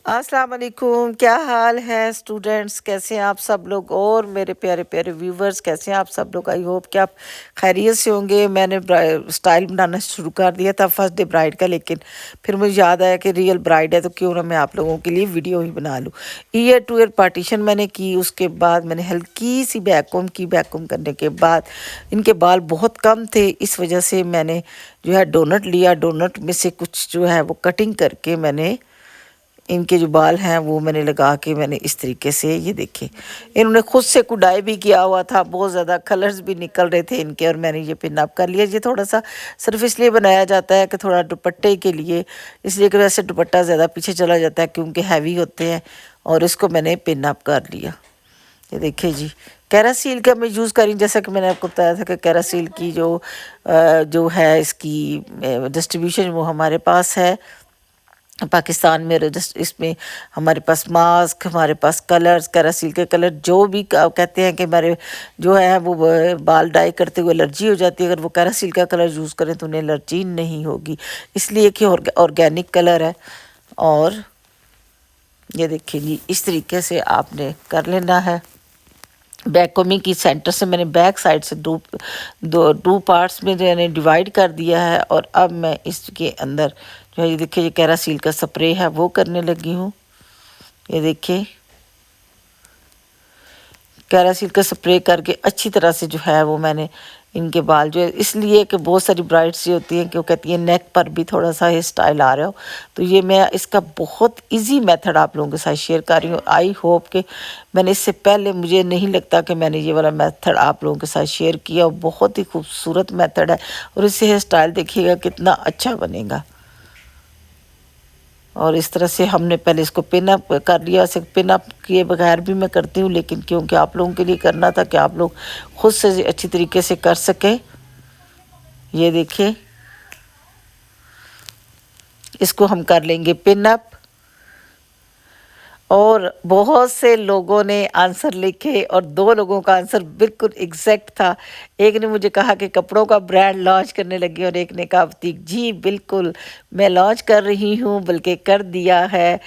अस्सलाम वालेकुम। क्या हाल है स्टूडेंट्स, कैसे हैं आप सब लोग और मेरे प्यारे प्यारे व्यूवर्स, कैसे हैं आप सब लोग। आई होप कि आप खैरियत से होंगे। मैंने स्टाइल बनाना शुरू कर दिया था फर्स्ट डे ब्राइड का, लेकिन फिर मुझे याद आया कि रियल ब्राइड है तो क्यों ना मैं आप लोगों के लिए वीडियो ही बना लूँ। ईयर टू ईयर पार्टीशन मैंने की, उसके बाद मैंने हल्की सी बैककॉम की। बैककॉम करने के बाद इनके बाल बहुत कम थे, इस वजह से मैंने जो है डोनट लिया। डोनट में से कुछ जो है वो कटिंग करके मैंने इनके जो बाल हैं वो मैंने लगा के मैंने इस तरीके से, ये देखें, इन्होंने खुद से कुडाई भी किया हुआ था, बहुत ज़्यादा कलर्स भी निकल रहे थे इनके, और मैंने ये पिन अप कर लिया। ये थोड़ा सा सिर्फ इसलिए बनाया जाता है कि थोड़ा दुपट्टे के लिए, इसलिए कि वैसे दुपट्टा ज़्यादा पीछे चला जाता है क्योंकि हैवी होते हैं, और इसको मैंने पिन अप कर लिया। ये देखिए जी, कैरासील का मैं यूज़ करी, जैसा कि मैंने आपको बताया था कि कैरासील की जो है इसकी डिस्ट्रीब्यूशन वो हमारे पास है पाकिस्तान में। रजिस्ट इसमें हमारे पास मास्क, हमारे पास कलर्स, कैरासील के कलर, जो भी कहते हैं कि हमारे जो है वो बाल डाई करते हुए एलर्जी हो जाती है, अगर वो कैरासील का कलर यूज़ करें तो उन्हें एलर्जी नहीं होगी, इसलिए कि ऑर्गेनिक कलर है। और ये देखिए जी, इस तरीके से आपने कर लेना है। बैक कोमिंग की सेंटर से मैंने बैक साइड से दो पार्ट्स में मैंने डिवाइड कर दिया है, और अब मैं इसके अंदर जो है ये देखिए, ये कैरासील का स्प्रे है वो करने लगी हूँ। ये देखिए, कैरासील का स्प्रे करके अच्छी तरह से जो है वो मैंने इनके बाल जो है, इसलिए कि बहुत सारी ब्राइड्स ये होती हैं कि वो कहती हैं नेक पर भी थोड़ा सा हेयर स्टाइल आ रहा हो, तो ये मैं इसका बहुत इजी मेथड आप लोगों के साथ शेयर कर रही हूँ। आई होप कि मैंने इससे पहले, मुझे नहीं लगता कि मैंने ये वाला मेथड आप लोगों के साथ शेयर किया, और बहुत ही खूबसूरत मेथड है, और इससे हेयर स्टाइल देखिएगा कितना अच्छा बनेगा। और इस तरह से हमने पहले इसको पिन अप कर लिया। ऐसे पिन अप किए बगैर भी मैं करती हूँ, लेकिन क्योंकि आप लोगों के लिए करना था कि आप लोग खुद से अच्छी तरीके से कर सकें। ये देखिए, इसको हम कर लेंगे पिन अप। और बहुत से लोगों ने आंसर लिखे, और दो लोगों का आंसर बिल्कुल एग्जैक्ट था। एक ने मुझे कहा कि कपड़ों का ब्रांड लॉन्च करने लगी, और एक ने कहा प्रतीक जी बिल्कुल मैं लॉन्च कर रही हूँ, बल्कि कर दिया है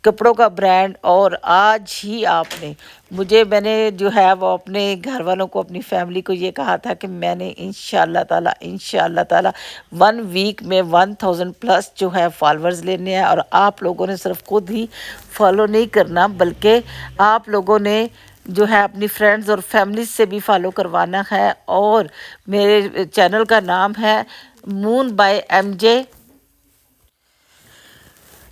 कपड़ों का ब्रांड। और आज ही आपने मैंने जो है वो अपने घर वालों को, अपनी फैमिली को ये कहा था कि मैंने इंशाल्लाह ताला 1 वीक में 1000 प्लस जो है फॉलोअर्स लेने हैं। और आप लोगों ने सिर्फ खुद ही फॉलो नहीं करना, बल्कि आप लोगों ने जो है अपनी फ्रेंड्स और फैमिली से भी फॉलो करवाना है। और मेरे चैनल का नाम है मून बाय एमजे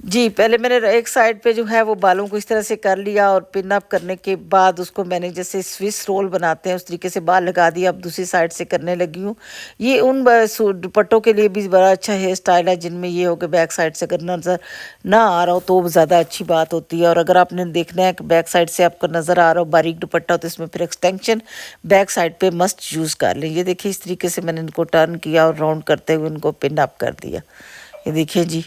जी। पहले मैंने एक साइड पे जो है वो बालों को इस तरह से कर लिया, और पिन अप करने के बाद उसको मैंने जैसे स्विस रोल बनाते हैं उस तरीके से बाल लगा दिया। अब दूसरी साइड से करने लगी हूँ। ये उन दुपट्टों के लिए भी बड़ा अच्छा हेयर स्टाइल है जिनमें ये हो कि बैक साइड से अगर नज़र ना आ रहा हो तो ज़्यादा अच्छी बात होती है। और अगर आपने देखना है कि बैक साइड से आपको नज़र आ रहा हो बारीक दुपट्टा, तो इसमें फिर एक्सटेंशन बैक साइड पर मस्ट यूज़ कर लें। ये देखिए, इस तरीके से मैंने इनको टर्न किया और राउंड करते हुए इनको पिन अप कर दिया। ये देखिए जी,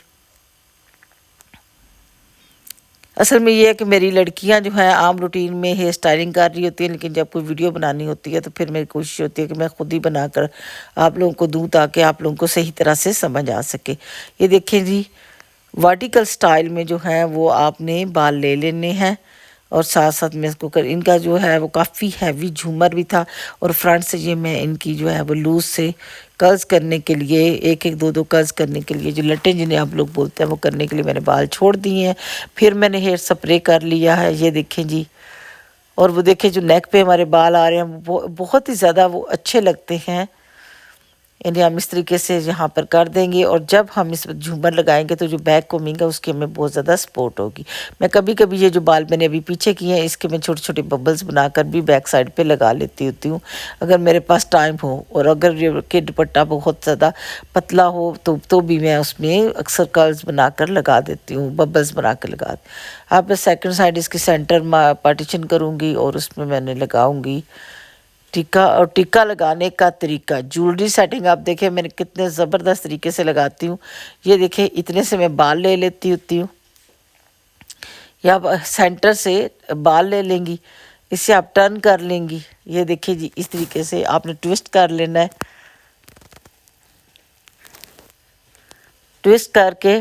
असल में ये है कि मेरी लड़कियां जो हैं आम रूटीन में हेयर स्टाइलिंग कर रही होती हैं, लेकिन जब कोई वीडियो बनानी होती है तो फिर मेरी कोशिश होती है कि मैं खुद ही बनाकर आप लोगों को दूं, ताकि आप लोगों को सही तरह से समझ आ सके। ये देखें जी, वर्टिकल स्टाइल में जो है वो आपने बाल ले लेने हैं, और साथ साथ में इसको इनका जो है वो काफ़ी हैवी झूमर भी था, और फ्रंट से ये मैं इनकी जो है वो लूज से कर्ल्स करने के लिए, एक एक दो दो कर्ल्स करने के लिए, जो लटें जिन्हें आप लोग बोलते हैं, वो करने के लिए मैंने बाल छोड़ दिए हैं। फिर मैंने हेयर स्प्रे कर लिया है, ये देखें जी। और वो देखें, जो नेक पे हमारे बाल आ रहे हैं वो बहुत ही ज़्यादा वो अच्छे लगते हैं। इन्हें हम इस तरीके से यहाँ पर कर देंगे, और जब हम इस झूमर लगाएंगे तो जो बैक कोमिंग है उसकी हमें बहुत ज़्यादा सपोर्ट होगी। मैं कभी कभी ये जो बाल मैंने अभी पीछे किए हैं इसके मैं छोटे छोटे बबल्स बनाकर भी बैक साइड पे लगा लेती होती हूँ, अगर मेरे पास टाइम हो। और अगर ये कि दुपट्टा बहुत ज़्यादा पतला हो तो भी मैं उसमें अक्सर कर्ल्स बनाकर लगा देती हूँ, बबल्स बना कर लगा। अब मैं सेकेंड साइड इसकी सेंटर पार्टीशन करूँगी, और उसमें मैंने लगाऊँगी टीका। और टीका लगाने का तरीका, ज्वेलरी सेटिंग आप देखें मैंने कितने ज़बरदस्त तरीके से लगाती हूँ। ये देखें, इतने से मैं बाल ले लेती होती हूँ, या सेंटर से बाल ले लेंगी, इससे आप टर्न कर लेंगी। ये देखिए जी, इस तरीके से आपने ट्विस्ट कर लेना है। ट्विस्ट करके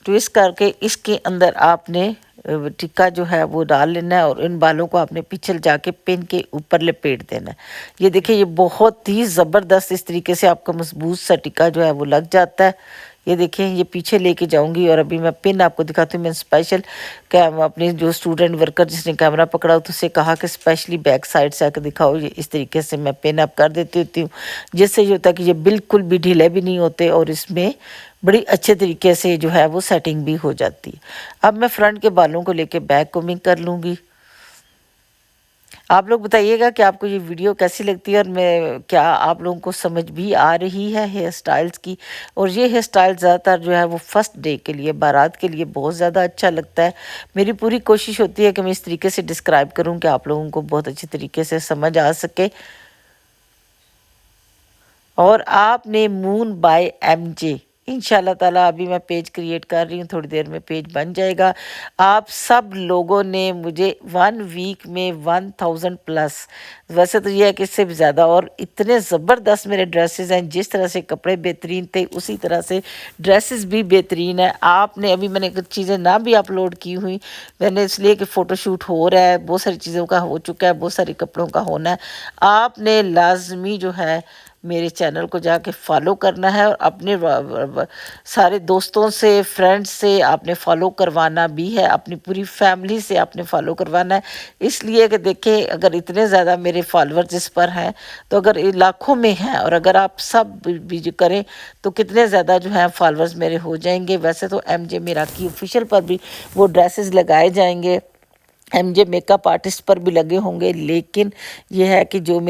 ट्विस्ट करके इसके अंदर आपने टिक्का जो है वो डाल लेना है और इन बालों को आपने पीछे जाके पिन के ऊपर लपेट देना है। ये देखिए ये बहुत ही ज़बरदस्त इस तरीके से आपका मजबूत सा टिक्का जो है वो लग जाता है। ये देखें ये पीछे लेके जाऊंगी और अभी मैं पिन आपको दिखाती हूँ। मैं स्पेशल अपने जो स्टूडेंट वर्कर जिसने कैमरा पकड़ा तो उससे कहा कि स्पेशली बैक साइड से आकर दिखाओ। ये इस तरीके से मैं पिन अप कर देती होती हूँ, जिससे ये होता है कि ये बिल्कुल भी ढीले भी नहीं होते और इसमें बड़ी अच्छे तरीके से जो है वो सेटिंग भी हो जाती है। अब मैं फ्रंट के बालों को लेके बैक कोमिंग कर लूँगी। आप लोग बताइएगा कि आपको ये वीडियो कैसी लगती है और मैं क्या आप लोगों को समझ भी आ रही है हेयर स्टाइल्स की। और ये हेयर स्टाइल ज़्यादातर जो है वो फर्स्ट डे के लिए, बारात के लिए बहुत ज़्यादा अच्छा लगता है। मेरी पूरी कोशिश होती है कि मैं इस तरीके से डिस्क्राइब करूँ कि आप लोगों को बहुत अच्छी तरीके से समझ आ सके। और आपने मून बाय एमजे इंशाल्लाह ताला, अभी मैं पेज क्रिएट कर रही हूँ, थोड़ी देर में पेज बन जाएगा। आप सब लोगों ने मुझे 1 वीक में 1000 प्लस, वैसे तो ये है कि इससे भी ज़्यादा, और इतने ज़बरदस्त मेरे ड्रेसेस हैं। जिस तरह से कपड़े बेहतरीन थे उसी तरह से ड्रेसेस भी बेहतरीन है। आपने अभी मैंने कुछ चीज़ें ना भी अपलोड की हुई, मैंने इसलिए कि फ़ोटोशूट हो रहा है, बहुत सारी चीज़ों का हो चुका है, बहुत सारे कपड़ों का होना है। आपने लाजमी जो है मेरे चैनल को जाके फॉलो करना है और अपने सारे दोस्तों से, फ्रेंड्स से आपने फॉलो करवाना भी है, अपनी पूरी फैमिली से आपने फॉलो करवाना है। इसलिए कि देखें अगर इतने ज़्यादा मेरे फॉलोअर्स इस पर हैं तो अगर ये लाखों में हैं और अगर आप सब भी जो करें तो कितने ज़्यादा जो हैं फॉलोअर्स मेरे हो जाएंगे। वैसे तो MJ मीराकी ऑफिशियल पर भी वो ड्रेसेस लगाए जाएंगे, MJ मेकअप आर्टिस्ट पर भी लगे होंगे, लेकिन यह है कि जो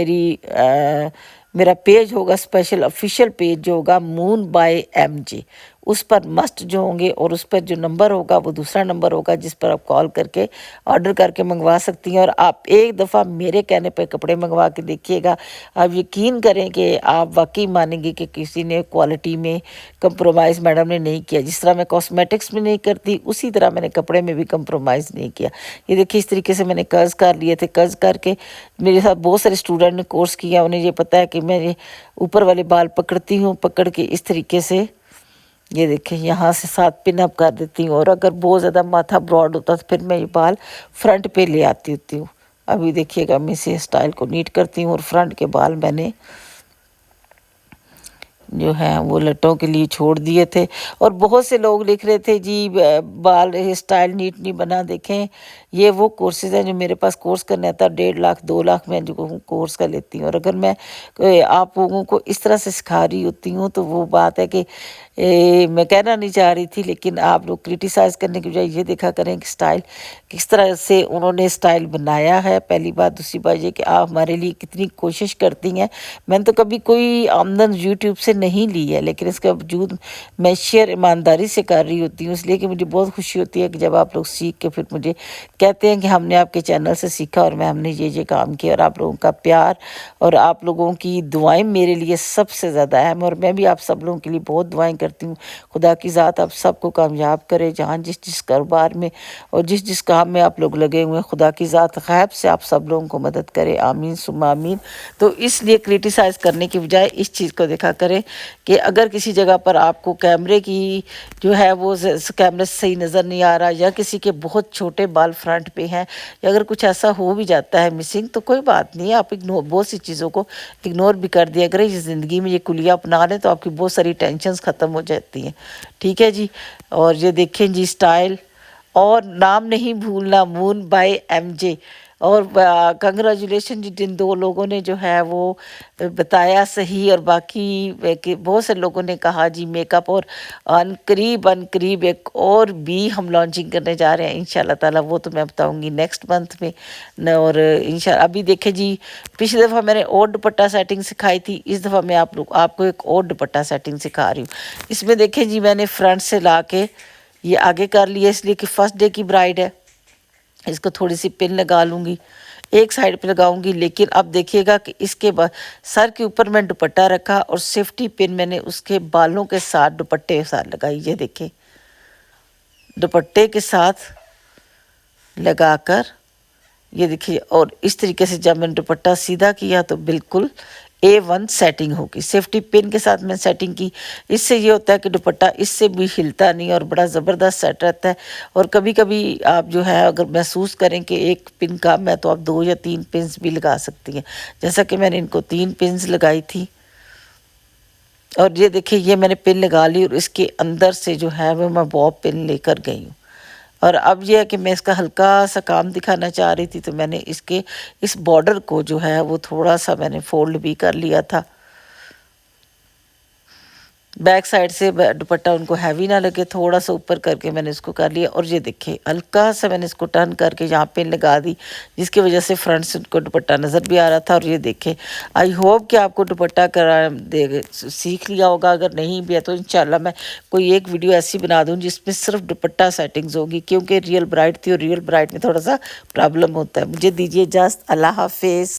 मेरा पेज होगा स्पेशल ऑफिशियल पेज जो होगा मून बाय MJ, उस पर मस्ट जो होंगे और उस पर जो नंबर होगा वो दूसरा नंबर होगा जिस पर आप कॉल करके ऑर्डर करके मंगवा सकती हैं। और आप एक दफ़ा मेरे कहने पर कपड़े मंगवा के देखिएगा, आप यकीन करें कि आप वाकई मानेंगे कि किसी ने क्वालिटी में कंप्रोमाइज़ मैडम ने नहीं किया। जिस तरह मैं कॉस्मेटिक्स में नहीं करती उसी तरह मैंने कपड़े में भी कंप्रोमाइज़ नहीं किया। ये देखिए इस तरीके से मैंने कर्ज कर लिए थे। कर्ज करके मेरे साथ बहुत सारे स्टूडेंट ने कोर्स किया, उन्हें ये पता है कि मैं ये ऊपर वाले बाल पकड़ती हूँ, पकड़ के इस तरीके से ये देखें यहाँ से 7 पिन अप कर देती हूँ। और अगर बहुत ज़्यादा माथा ब्रॉड होता तो फिर मैं ये बाल फ्रंट पे ले आती होती हूँ। अभी देखिएगा मैं इसे स्टाइल को नीट करती हूँ और फ्रंट के बाल मैंने जो है वो लटों के लिए छोड़ दिए थे। और बहुत से लोग लिख रहे थे जी बाल हेयर स्टाइल नीट नहीं बना। देखें ये वो कोर्सेज़ हैं जो मेरे पास कोर्स करने आता है, 1.5 लाख 2 लाख मैं जो कोर्स का लेती हूँ। और अगर मैं आप लोगों को इस तरह से सिखा रही होती हूँ तो वो बात है कि मैं कहना नहीं चाह रही थी, लेकिन आप लोग क्रिटिसाइज़ करने की बजाय ये देखा करें कि स्टाइल किस तरह से उन्होंने स्टाइल बनाया है। पहली बात। दूसरी बात ये कि आप हमारे लिए कितनी कोशिश करती हैं। मैंने तो कभी कोई आमदन यूट्यूब से नहीं ली है, लेकिन इसके बावजूद मैं शेयर ईमानदारी से कर रही होती हूँ, इसलिए कि मुझे बहुत खुशी होती है कि जब आप लोग सीख के फिर मुझे कहते हैं कि हमने आपके चैनल से सीखा और हमने ये काम किया। और आप लोगों का प्यार और आप लोगों की दुआएं मेरे लिए सबसे ज़्यादा अहम, और मैं भी आप सब लोगों के लिए बहुत दुआएं करती हूँ। खुदा की ज़ात आप सबको कामयाब करे, जहाँ जिस जिस कारोबार में और जिस जिस काम में आप लोग लगे हुए हैं, खुदा की ज़ात गैब से आप सब लोगों को मदद करे। आमीन सुम्मा आमीन। तो इसलिए क्रिटिसाइज़ करने की बजाय इस चीज़ को देखा करें कि अगर किसी जगह पर आपको कैमरे की जो है वो कैमरे से सही नज़र नहीं आ रहा, या किसी के बहुत छोटे बाल फ्रंट पे हैं, या अगर कुछ ऐसा हो भी जाता है मिसिंग, तो कोई बात नहीं है, आप इग्नोर, बहुत सी चीज़ों को इग्नोर भी कर दिया करें। इस ज़िंदगी में ये कुलिया अपना लें तो आपकी बहुत सारी टेंशन्स ख़त्म हो जाती हैं। ठीक है जी। और ये देखें जी स्टाइल, और नाम नहीं भूलना मून बाय MJ। और कंग्रेचुलेशन जी जिन 2 लोगों ने जो है वो बताया सही, और बाकी कि बहुत से लोगों ने कहा जी मेकअप। और अनकरीब एक और भी हम लॉन्चिंग करने जा रहे हैं इंशाल्लाह ताला, वो तो मैं बताऊंगी नेक्स्ट मंथ में न। और इंशाल्लाह अभी देखें जी, पिछली दफ़ा मैंने और दुपट्टा सेटिंग सिखाई थी, इस दफ़ा मैं आपको एक और दुपट्टा सेटिंग सिखा रही हूँ। इसमें देखें जी मैंने फ्रंट से ला के ये आगे कर लिया, इसलिए कि फर्स्ट डे की ब्राइड है। इसको थोड़ी सी पिन लगा लूँगी, एक साइड पे लगाऊंगी। लेकिन अब देखिएगा कि इसके बाद सर के ऊपर मैं दुपट्टा रखा और सेफ्टी पिन मैंने उसके बालों के साथ दुपट्टे के साथ लगाई। ये देखें दुपट्टे के साथ लगाकर, ये देखिए। और इस तरीके से जब मैंने दुपट्टा सीधा किया तो बिल्कुल A1 सेटिंग होगी। सेफ्टी पिन के साथ मैं सेटिंग की। इससे ये होता है कि दुपट्टा इससे भी हिलता नहीं और बड़ा ज़बरदस्त सेट रहता है। और कभी कभी आप जो है अगर महसूस करें कि एक पिन कम है तो आप 2 या 3 पिन्स भी लगा सकती हैं, जैसा कि मैंने इनको 3 पिन्स लगाई थी। और ये देखिए ये मैंने पिन लगा ली और इसके अंदर से जो है वो मैं बॉब पिन लेकर गई हूँ। और अब ये है कि मैं इसका हल्का सा काम दिखाना चाह रही थी, तो मैंने इसके इस बॉर्डर को जो है वो थोड़ा सा मैंने फोल्ड भी कर लिया था। बैक साइड से दुपट्टा उनको हैवी ना लगे, थोड़ा सा ऊपर करके मैंने इसको कर लिया। और ये देखिए हल्का सा मैंने इसको टर्न करके यहाँ पिन लगा दी, जिसकी वजह से फ्रंट से उनको दुपट्टा नज़र भी आ रहा था। और ये देखें, आई होप कि आपको दुपट्टा करा दे सीख लिया होगा। अगर नहीं भी है तो इंशाल्लाह मैं कोई एक वीडियो ऐसी बना दूँ जिसमें सिर्फ दुपट्टा सेटिंग्स होगी, क्योंकि रियल ब्राइड थी और रियल ब्राइड में थोड़ा सा प्रॉब्लम होता है। मुझे दीजिए इजाज़त, अल्लाह हाफिज़।